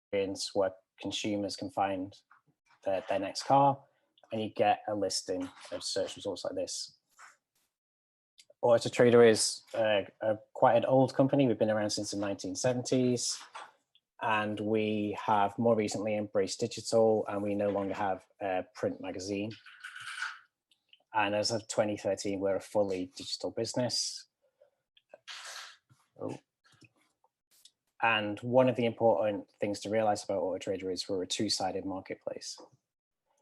experience where consumers can find their next car, and you get a listing of search results like this. AutoTrader is quite an old company. We've been around since the 1970s, and we have more recently embraced digital, and we no longer have a print magazine. And as of 2013, we're a fully digital business. Oh. And one of the important things to realize about AutoTrader is we're a two-sided marketplace.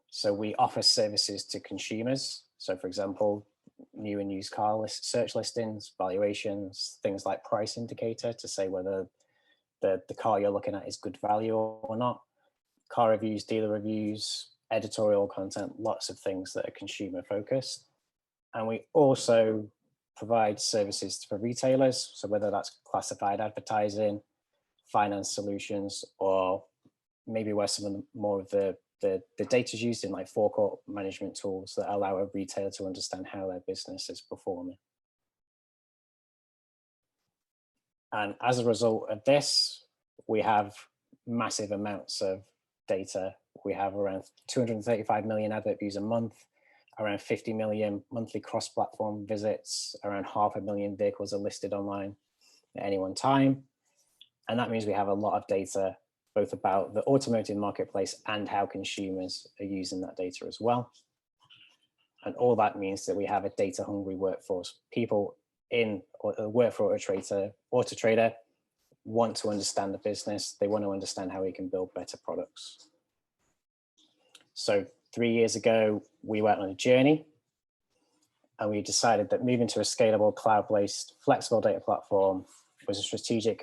So we offer services to consumers. So for example, new and used car search listings, valuations, things like price indicator to say whether the car you're looking at is good value or not, car reviews, dealer reviews, editorial content, lots of things that are consumer focused. And we also provide services for retailers. So whether that's classified advertising, finance solutions, or maybe where some of the more of the data is used in like forecourt management tools that allow a retailer to understand how their business is performing. And as a result of this, we have massive amounts of data. We have around 235 million advert views a month, around 50 million monthly cross-platform visits, around 500,000 vehicles are listed online at any one time. And that means we have a lot of data, both about the automotive marketplace and how consumers are using that data as well. And all that means that we have a data hungry workforce. People in work for AutoTrader want to understand the business. They want to understand how we can build better products. So 3 years ago, we went on a journey and we decided that moving to a scalable cloud-based flexible data platform was a strategic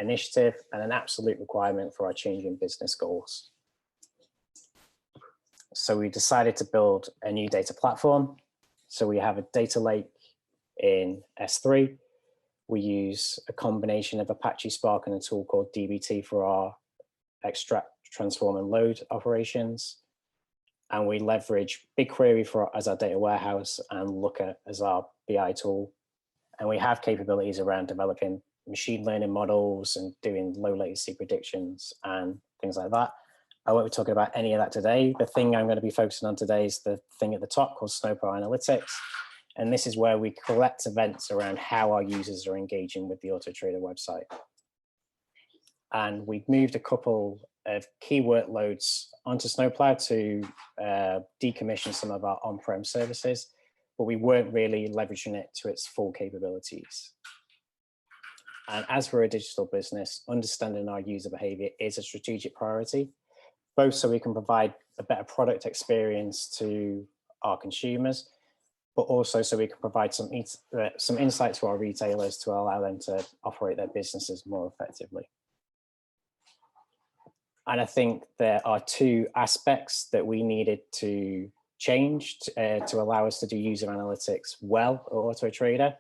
initiative and an absolute requirement for our changing business goals. So we decided to build a new data platform. So we have a data lake in S3. We use a combination of Apache Spark and a tool called dbt for our extract, transform, and load operations. And we leverage BigQuery as our data warehouse and Looker as our BI tool. And we have capabilities around developing machine learning models and doing low latency predictions and things like that. I won't be talking about any of that today. The thing I'm going to be focusing on today is the thing at the top called Snowplow Analytics. And this is where we collect events around how our users are engaging with the AutoTrader website. And we've moved a couple of key workloads onto Snowplow to decommission some of our on-prem services, but we weren't really leveraging it to its full capabilities. And as we're a digital business, understanding our user behavior is a strategic priority, both so we can provide a better product experience to our consumers, but also so we can provide some insight to our retailers to allow them to operate their businesses more effectively. And I think there are two aspects that we needed to change to allow us to do user analytics well at AutoTrader.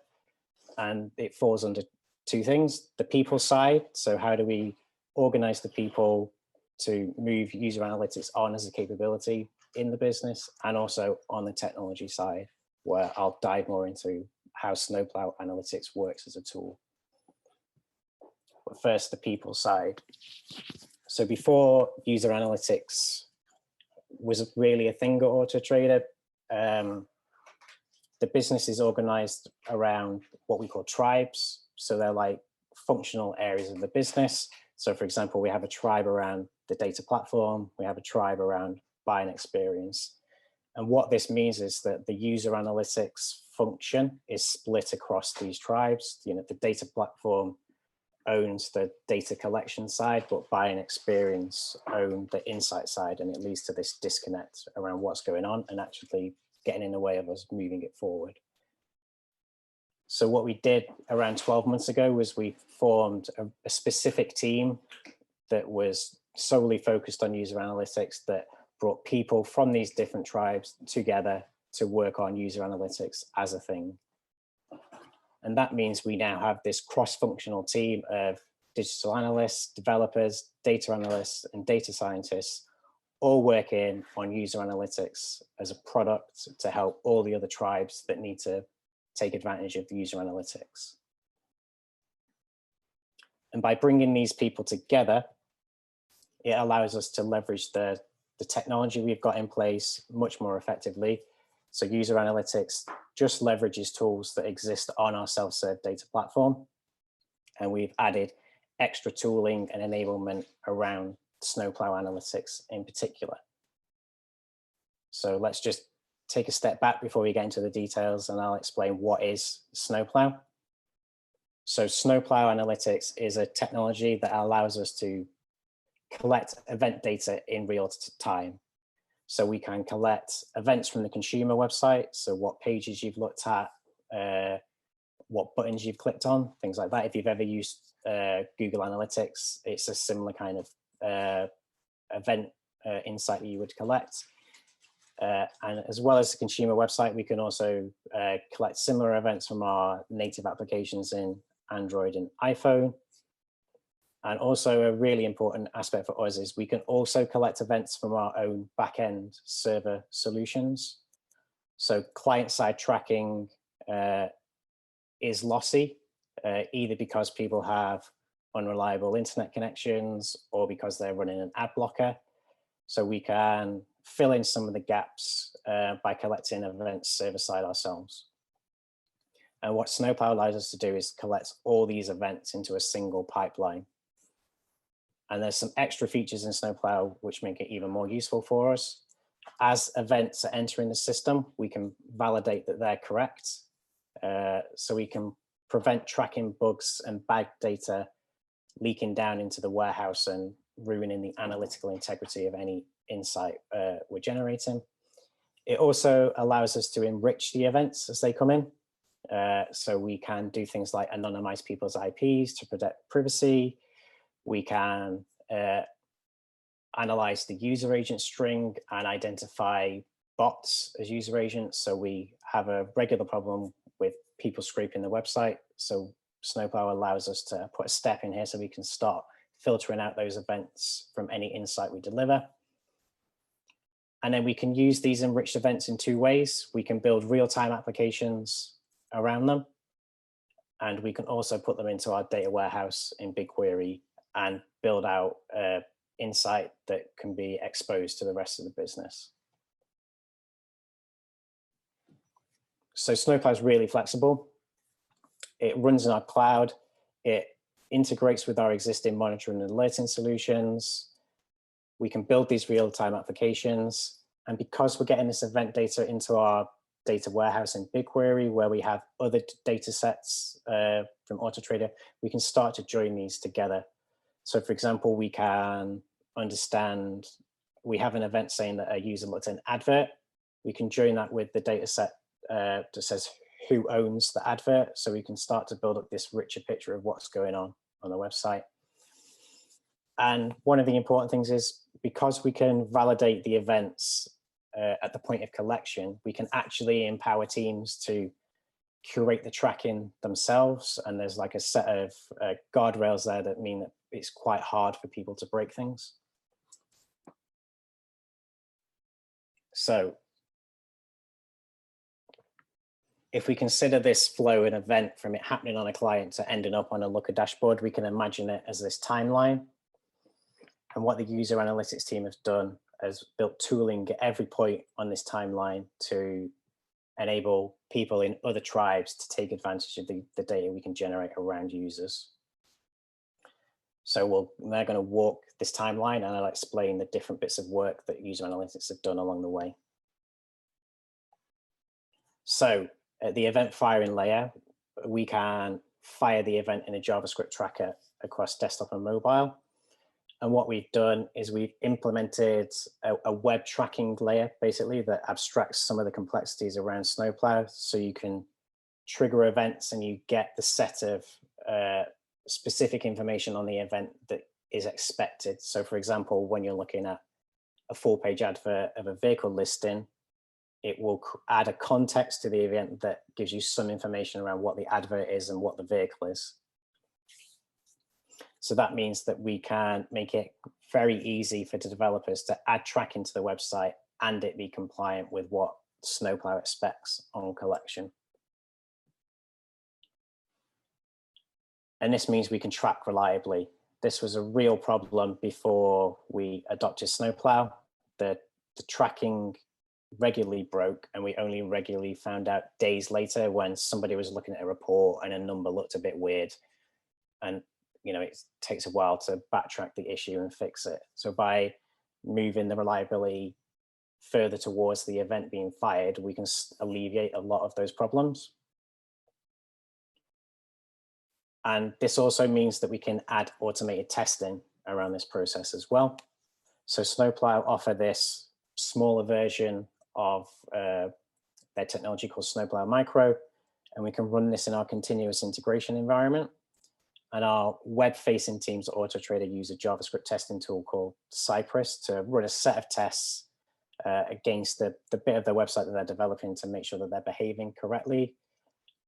And it falls under two things: the people side. So how do we organize the people to move user analytics on as a capability in the business, and also on the technology side, where I'll dive more into how Snowplow Analytics works as a tool. But first, the people side. So before user analytics was really a thing at AutoTrader, the business is organized around what we call tribes. So they're like functional areas of the business. So for example, we have a tribe around the data platform. We have a tribe around buying experience. And what this means is that the user analytics function is split across these tribes. You know, the data platform owns the data collection side, but buying experience own the insight side, and it leads to this disconnect around what's going on and actually getting in the way of us moving it forward. So what we did around 12 months ago was we formed a specific team that was solely focused on user analytics, that brought people from these different tribes together to work on user analytics as a thing. And that means we now have this cross-functional team of digital analysts, developers, data analysts, and data scientists, all working on user analytics as a product to help all the other tribes that need to take advantage of the user analytics. And by bringing these people together, it allows us to leverage the technology we've got in place much more effectively. So user analytics just leverages tools that exist on our self-serve data platform. And we've added extra tooling and enablement around Snowplow Analytics in particular. So let's just take a step back before we get into the details, and I'll explain what is Snowplow. So Snowplow Analytics is a technology that allows us to collect event data in real time. So we can collect events from the consumer website, so what pages you've looked at, what buttons you've clicked on, things like that. If you've ever used Google Analytics, it's a similar kind of event insight that you would collect. And as well as the consumer website, we can also collect similar events from our native applications in Android and iPhone. And also a really important aspect for us is we can also collect events from our own backend server solutions. So client-side tracking is lossy, either because people have unreliable internet connections or because they're running an ad blocker. So we can fill in some of the gaps by collecting events server-side ourselves. And what Snowplow allows us to do is collect all these events into a single pipeline. And there's some extra features in Snowplow which make it even more useful for us. As events are entering the system, we can validate that they're correct. So we can prevent tracking bugs and bad data leaking down into the warehouse and ruining the analytical integrity of any insight we're generating. It also allows us to enrich the events as they come in. So we can do things like anonymize people's IPs to protect privacy. We can analyze the user agent string and identify bots as user agents. So we have a regular problem with people scraping the website. So Snowplow allows us to put a step in here so we can start filtering out those events from any insight we deliver. And then we can use these enriched events in two ways. We can build real-time applications around them, and we can also put them into our data warehouse in BigQuery and build out insight that can be exposed to the rest of the business. So Snowplow is really flexible. It runs in our cloud. It integrates with our existing monitoring and alerting solutions. We can build these real-time applications. And because we're getting this event data into our data warehouse in BigQuery, where we have other data sets from AutoTrader, we can start to join these together. So for example, we can understand, we have an event saying that a user looked at an advert. We can join that with the data set that says who owns the advert. So we can start to build up this richer picture of what's going on the website. And one of the important things is because we can validate the events at the point of collection, we can actually empower teams to curate the tracking themselves. And there's like a set of guardrails there that mean that it's quite hard for people to break things. So if we consider this flow and event from it happening on a client to ending up on a Looker dashboard, we can imagine it as this timeline. And what the user analytics team has done is built tooling at every point on this timeline to enable people in other tribes to take advantage of the data we can generate around users. So they're going to walk this timeline, and I'll explain the different bits of work that user analytics have done along the way. So at the event firing layer, we can fire the event in a JavaScript tracker across desktop and mobile. And what we've done is we've implemented a web tracking layer, basically, that abstracts some of the complexities around Snowplow. So you can trigger events and you get the set of specific information on the event that is expected. So for example, when you're looking at a full-page advert of a vehicle listing, it will add a context to the event that gives you some information around what the advert is and what the vehicle is. So that means that we can make it very easy for the developers to add tracking to the website and it be compliant with what Snowplow expects on collection. And this means we can track reliably. this was a real problem before we adopted Snowplow. The tracking regularly broke, and we only regularly found out days later when somebody was looking at a report and a number looked a bit weird. And it takes a while to backtrack the issue and fix it. So by moving the reliability further towards the event being fired, we can alleviate a lot of those problems. And this also means that we can add automated testing around this process as well. So Snowplow offer this smaller version of their technology called Snowplow Micro, and we can run this in our continuous integration environment. And our web-facing teams at AutoTrader use a JavaScript testing tool called Cypress to run a set of tests against the bit of their website that they're developing to make sure that they're behaving correctly.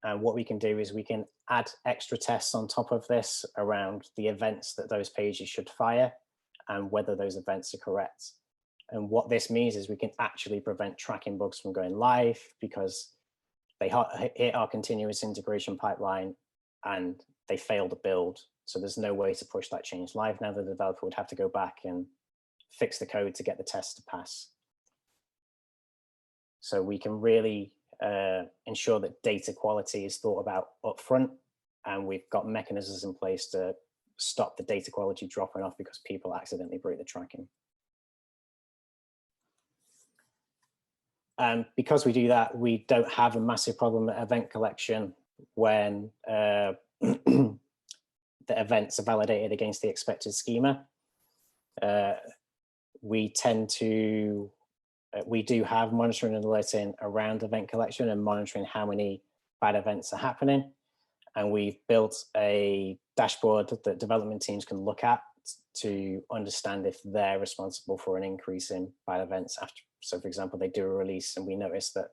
And what we can do is we can add extra tests on top of this around the events that those pages should fire and whether those events are correct. And what this means is we can actually prevent tracking bugs from going live because they hit our continuous integration pipeline and they fail to build. So there's no way to push that change live. Now the developer would have to go back and fix the code to get the test to pass. So we can really ensure that data quality is thought about upfront, and we've got mechanisms in place to stop the data quality dropping off because people accidentally break the tracking. And because we do that, we don't have a massive problem at event collection when the events are validated against the expected schema. We do have monitoring and alerting around event collection and monitoring how many bad events are happening. And we've built a dashboard that development teams can look at to understand if they're responsible for an increase in bad events after. So for example, they do a release and we notice that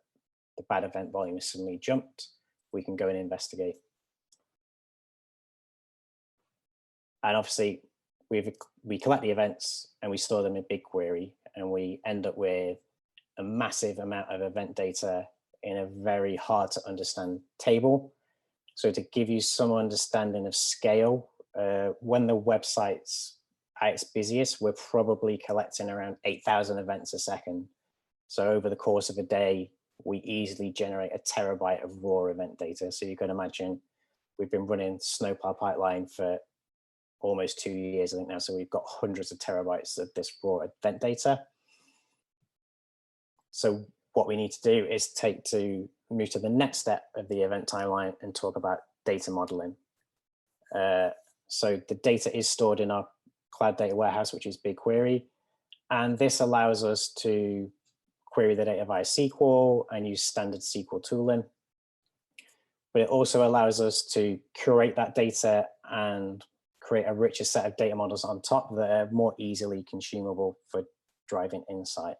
the bad event volume has suddenly jumped, we can go and investigate. And obviously we collect the events and we store them in BigQuery, and we end up with a massive amount of event data in a very hard to understand table. So to give you some understanding of scale, when the website's at its busiest, we're probably collecting around 8,000 events a second. So over the course of a day, we easily generate a terabyte of raw event data. So you can imagine we've been running Snowplow pipeline for almost 2 years, I think now. So we've got hundreds of terabytes of this raw event data. So what we need to do is move to the next step of the event timeline and talk about data modeling. So the data is stored in our cloud data warehouse, which is BigQuery. And this allows us to query the data via SQL and use standard SQL tooling. But it also allows us to curate that data and create a richer set of data models on top that are more easily consumable for driving insight.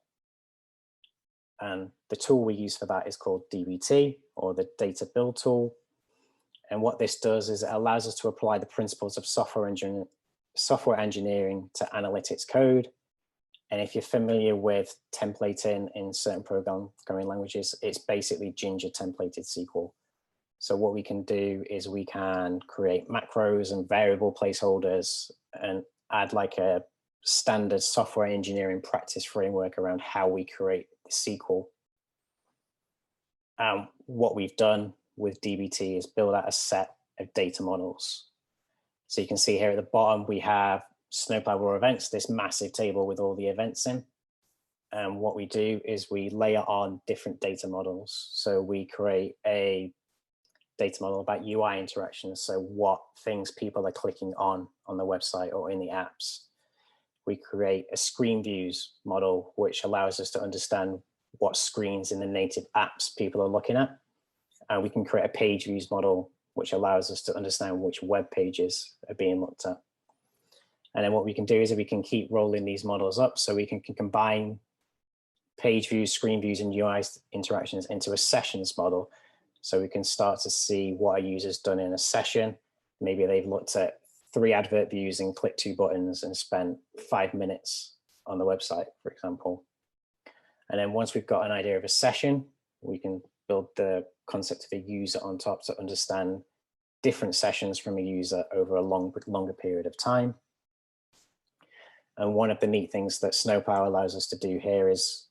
And the tool we use for that is called DBT, or the data build tool. And what this does is it allows us to apply the principles of software engineering to analytics code. And if you're familiar with templating in certain programming languages, it's basically Ginger templated SQL. So what we can do is we can create macros and variable placeholders and add like a standard software engineering practice framework around how we create SQL. What we've done with DBT is build out a set of data models. So you can see here at the bottom, we have Snowplow raw events, this massive table with all the events in. And what we do is we layer on different data models. So we create a data model about UI interactions. So what things people are clicking on the website or in the apps. We create a screen views model, which allows us to understand what screens in the native apps people are looking at. And we can create a page views model, which allows us to understand which web pages are being looked at. And then what we can do is we can keep rolling these models up, so we can combine page views, screen views, and UI interactions into a sessions model. So we can start to see what a user's done in a session. Maybe they've looked at 3 advert views and clicked 2 buttons and spent 5 minutes on the website, for example. And then once we've got an idea of a session, we can build the concept of a user on top to understand different sessions from a user over a longer period of time. And one of the neat things that Snowplow allows us to do here is,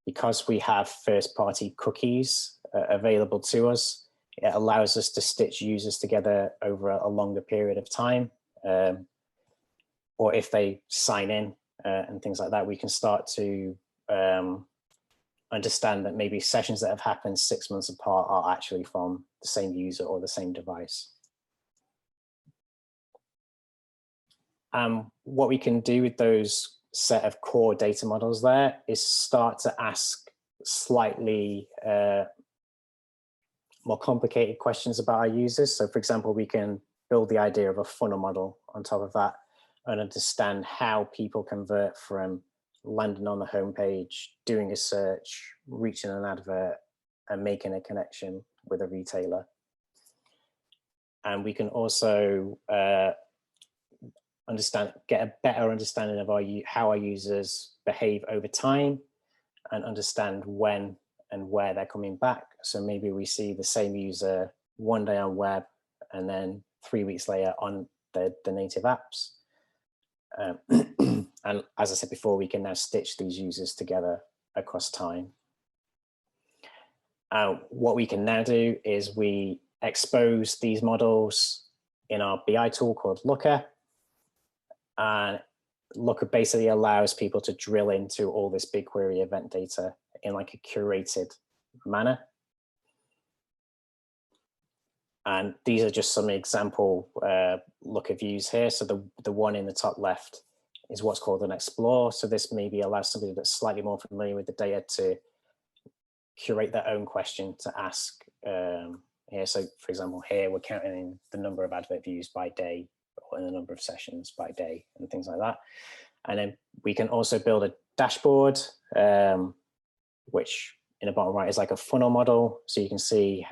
because we have first-party cookies available to us, it allows us to stitch users together over a longer period of time. Or if they sign in and things like that, we can start to understand that maybe sessions that have happened 6 months apart are actually from the same user or the same device. What we can do with those set of core data models there is start to ask slightly more complicated questions about our users. So for example, we can build the idea of a funnel model on top of that and understand how people convert from landing on the homepage, doing a search, reaching an advert, and making a connection with a retailer. And we can also get a better understanding of how our users behave over time and understand when and where they're coming back. So maybe we see the same user one day on web and then 3 weeks later on the native apps. And as I said before, we can now stitch these users together across time. What we can now do is we expose these models in our BI tool called Looker. And Looker basically allows people to drill into all this BigQuery event data in like a curated manner. And these are just some example Looker views here. So the one in the top left is what's called an explore. So this maybe allows somebody that's slightly more familiar with the data to curate their own question to ask here. So for example, here we're counting the number of advert views by day or the number of sessions by day and things like that. And then we can also build a dashboard, which in the bottom right is like a funnel model. So you can see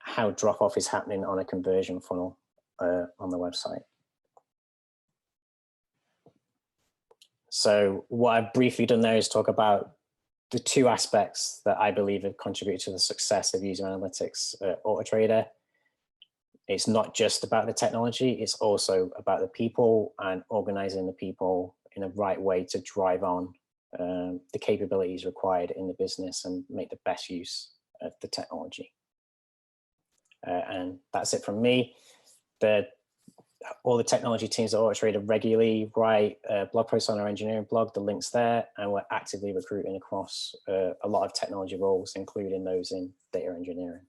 how drop-off is happening on a conversion funnel on the website. So what I've briefly done there is talk about the two aspects that I believe have contributed to the success of user analytics at AutoTrader. It's not just about the technology, it's also about the people and organizing the people in a right way to drive on the capabilities required in the business and make the best use of the technology. And that's it from me. All the technology teams at AutoTrader regularly write blog posts on our engineering blog, the link's there, and we're actively recruiting across a lot of technology roles, including those in data engineering.